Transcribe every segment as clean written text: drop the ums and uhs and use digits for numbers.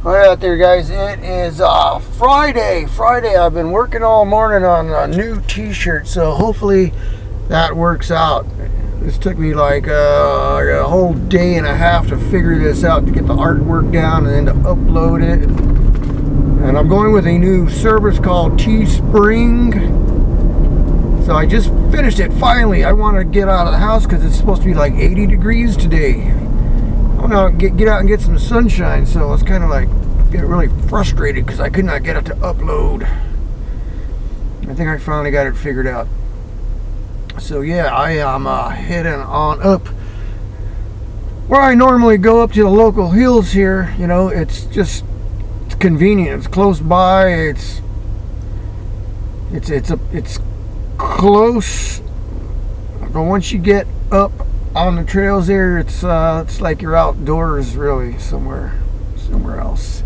Alright out there, guys, it is Friday. I've been working all morning on a new t-shirt, so hopefully that works out. This took me like a whole day and a half to figure this out, to get the artwork down and then to upload it. And I'm going with a new service called Teespring. So I just finished it finally. I want to get out of the house because it's supposed to be like 80 degrees today. I want to get out and get some sunshine, so I was kind of like getting really frustrated because I could not get it to upload. I think I finally got it figured out. So yeah, I am heading on up where I normally go, up to the local hills here. You know, it's convenient. It's close by. It's close, but once you get up on the trails there, it's like you're outdoors, really, somewhere else.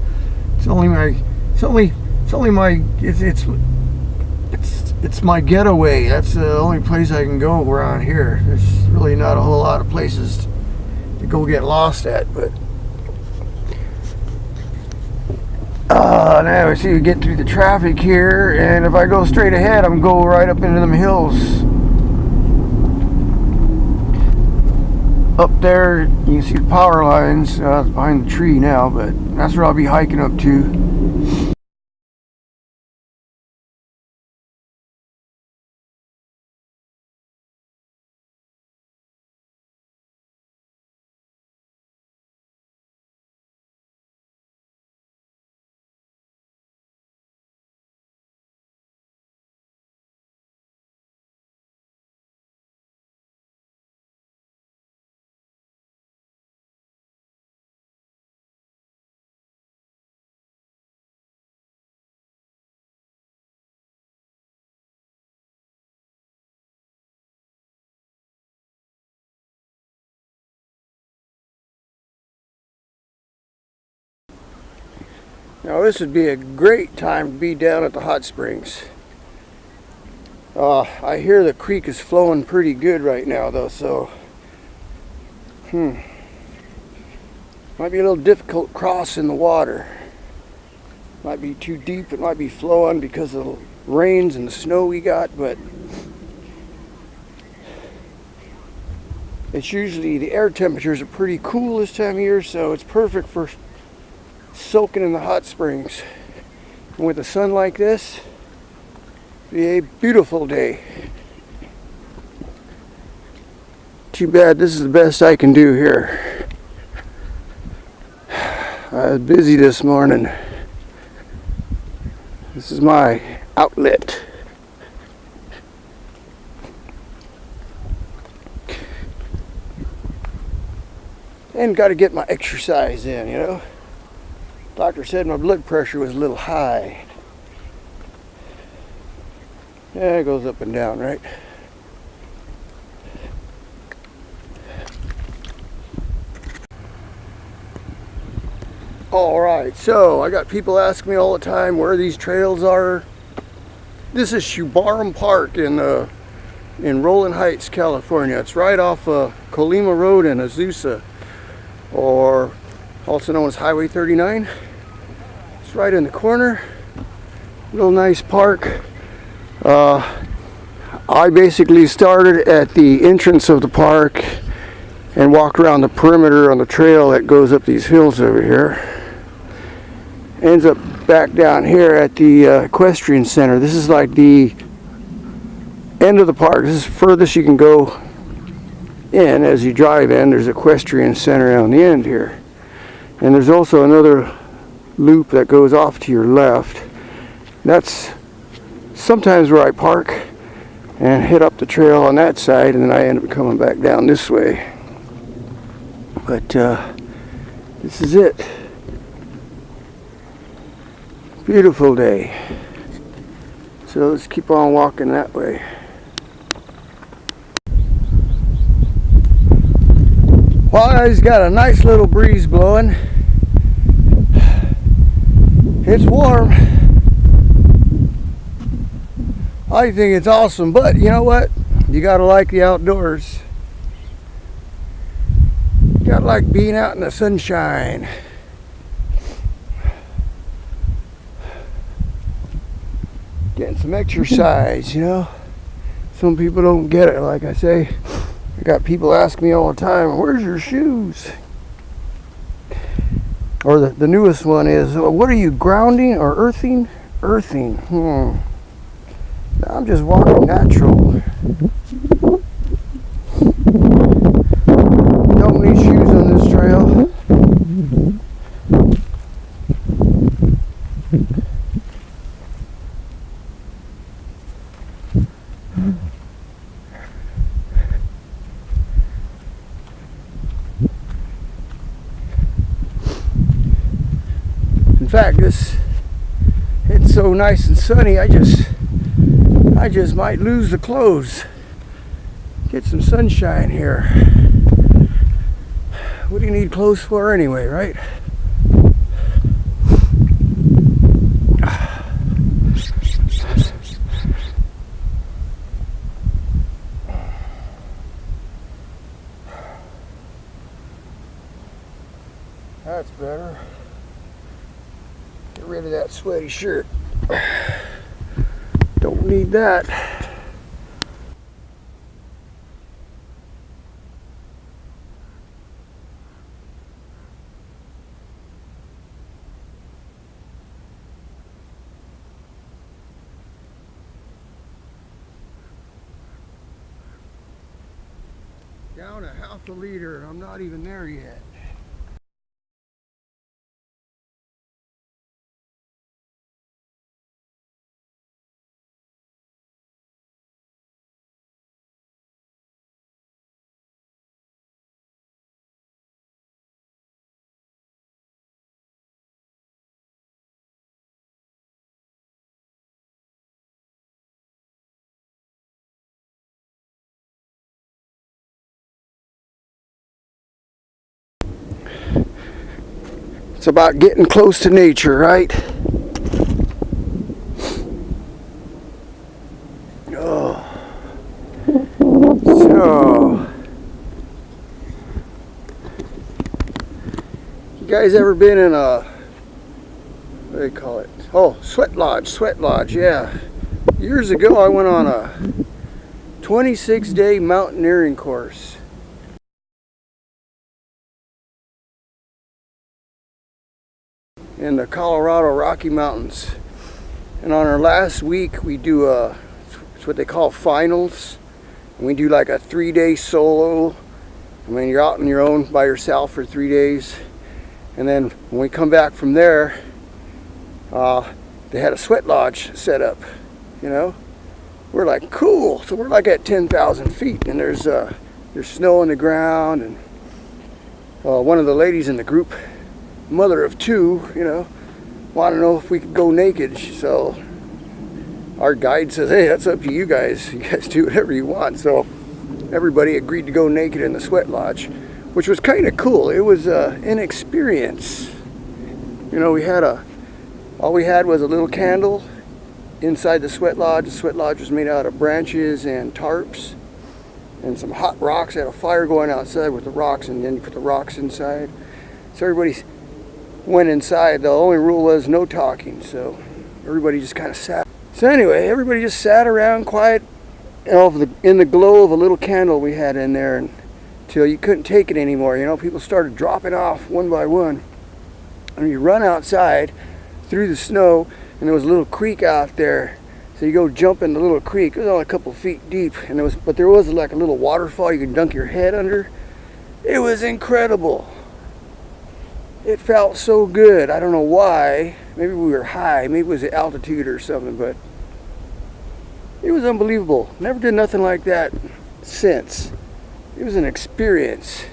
It's my getaway. That's the only place I can go around here. There's really not a whole lot of places to go get lost at, but now I see we get through the traffic here, and if I go straight ahead, I'm going right up into them hills. Up there, you can see the power lines behind the tree now, but that's where I'll be hiking up to. Now this would be a great time to be down at the hot springs. I hear the creek is flowing pretty good right now though, so might be a little difficult crossing the water. Might be too deep, it might be flowing because of the rains and the snow we got, but it's usually, the air temperatures are pretty cool this time of year, so it's perfect for soaking in the hot springs. And with the sun like this, it'll be a beautiful day. Too bad this is the best I can do here. I was busy this morning. This is my outlet. And got to get my exercise in, you know. Doctor said my blood pressure was a little high. Yeah, it goes up and down, right? Alright, so I got people asking me all the time where these trails are. This is Shubarum Park in Rolling Heights, California. It's right off Colima Road in Azusa, or also known as Highway 39. It's right in the corner. Real nice park. I basically started at the entrance of the park and walked around the perimeter on the trail that goes up these hills over here. Ends up back down here at the equestrian center. This is like the end of the park. This is furthest you can go in as you drive in. There's equestrian center on the end here. And there's also another loop that goes off to your left. That's sometimes where I park and head up the trail on that side, and then I end up coming back down this way. But this is it. Beautiful day. So let's keep on walking that way. Well, it's got a nice little breeze blowing. It's warm. I think it's awesome, but you know what? You gotta like the outdoors. You gotta like being out in the sunshine. getting some exercise, you know. Some people don't get it. Like I say, I got people ask me all the time, where's your shoes? Or the newest one is, what are you, grounding or earthing? Earthing. I'm just walking natural. Don't need shoes on this trail. In fact, it's so nice and sunny, I just might lose the clothes. Get some sunshine here. What do you need clothes for anyway, right? That's better. Get rid of that sweaty shirt. Don't need that. Down a half a liter, and I'm not even there yet. It's about getting close to nature, right? Oh. So, you guys ever been in a, what do they call it? Oh, sweat lodge, yeah. Years ago I went on a 26-day mountaineering course. In the Colorado Rocky Mountains. And on our last week we do it's what they call finals. And we do like a 3-day solo. I mean, you're out on your own by yourself for 3 days. And then when we come back from there, they had a sweat lodge set up, you know. We're like, cool. So we're like at 10,000 feet, and there's snow on the ground. And one of the ladies in the group, mother of 2, you know, want to know if we could go naked. So our guide says, hey, that's up to you guys. You guys do whatever you want. So everybody agreed to go naked in the sweat lodge, which was kind of cool. It was an experience. You know, all we had was a little candle inside the sweat lodge. The sweat lodge was made out of branches and tarps and some hot rocks. They had a fire going outside with the rocks, and then you put the rocks inside. So everybody went inside. The only rule was no talking, so everybody just kind of sat. So anyway, everybody just sat around quiet, you know, in the glow of a little candle we had in there, until you couldn't take it anymore. You know, people started dropping off one by one. And you run outside through the snow, and there was a little creek out there. So you go jump in the little creek. It was only a couple feet deep, and there was like a little waterfall you could dunk your head under. It was incredible. It felt so good. I don't know why. Maybe we were high. Maybe it was the altitude or something, but it was unbelievable. Never did nothing like that since. It was an experience.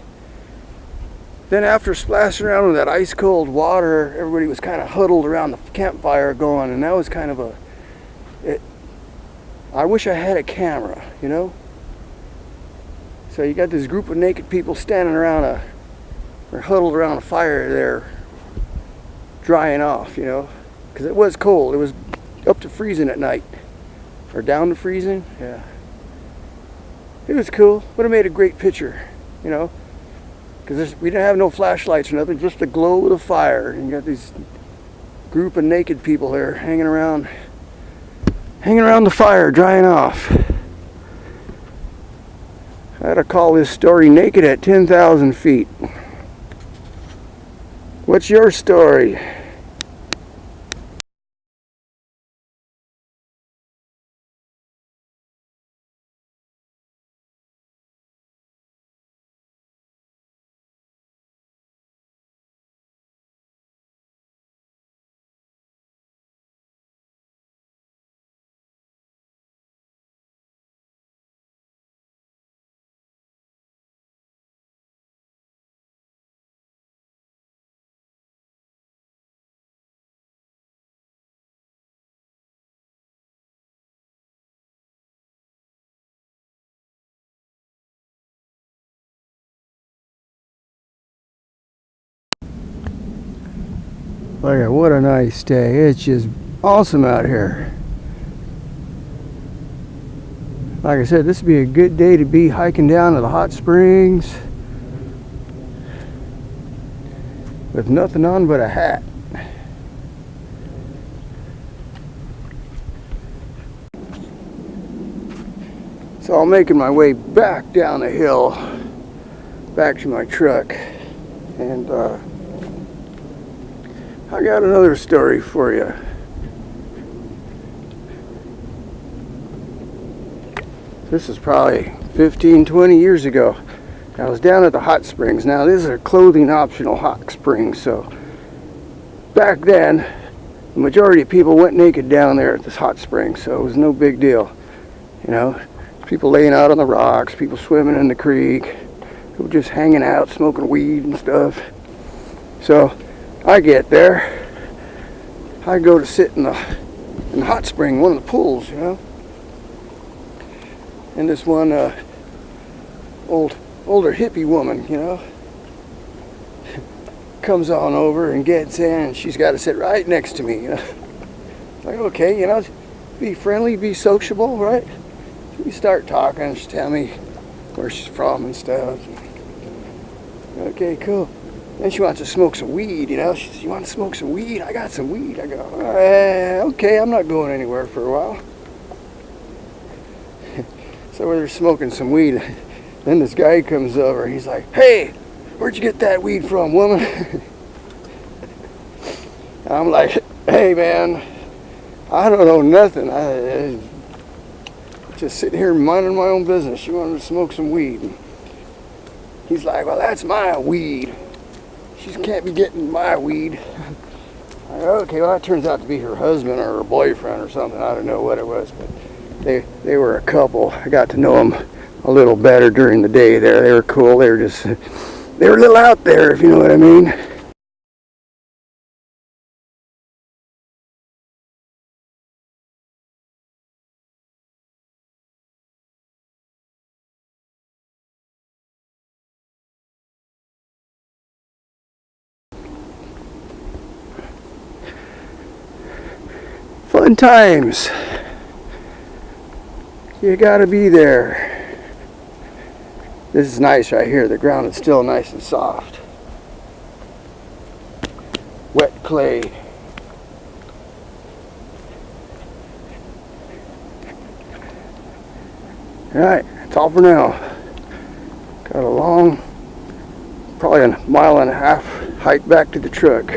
Then after splashing around in that ice cold water, everybody was kind of huddled around the campfire going, and that was kind of I wish I had a camera, you know? So you got this group of naked people standing around or huddled around a fire there, drying off, you know? Because it was cold. It was up to freezing at night. Or down to freezing, yeah. It was cool. Would have made a great picture, you know? Because we didn't have no flashlights or nothing, just the glow of the fire. And you got these group of naked people there hanging around. hanging around the fire, drying off. I had to call this story Naked at 10,000 Feet. What's your story? Look at what a nice day. It's just awesome out here. Like I said, this would be a good day to be hiking down to the hot springs with nothing on but a hat. So I'm making my way back down the hill, back to my truck, and I got another story for you. This is probably 15, 20 years ago. I was down at the hot springs. Now, this is a clothing optional hot spring, so back then, the majority of people went naked down there at this hot spring, so it was no big deal. You know, people laying out on the rocks, people swimming in the creek, people just hanging out, smoking weed and stuff. So I get there, I go to sit in the hot spring, one of the pools, you know. And this one older hippie woman, you know, comes on over and gets in, and she's got to sit right next to me, you know. Like, okay, you know, be friendly, be sociable, right? We start talking, she tell me where she's from and stuff. Okay, cool. Then she wants to smoke some weed, you know. She says, you want to smoke some weed? I got some weed. I go, okay, I'm not going anywhere for a while. So we're smoking some weed. Then this guy comes over. He's like, hey, where'd you get that weed from, woman? I'm like, hey, man, I don't know nothing. I just sitting here minding my own business. She wanted to smoke some weed. He's like, well, that's my weed. She can't be getting my weed. I go, okay, well, that turns out to be her husband or her boyfriend or something. I don't know what it was, but they were a couple. I got to know them a little better during the day there. They were cool. They were a little out there, if you know what I mean. Fun times. You gotta be there. This is nice right here. The ground is still nice and soft. Wet clay. Alright, that's all for now. Got a long, probably a mile and a half hike back to the truck.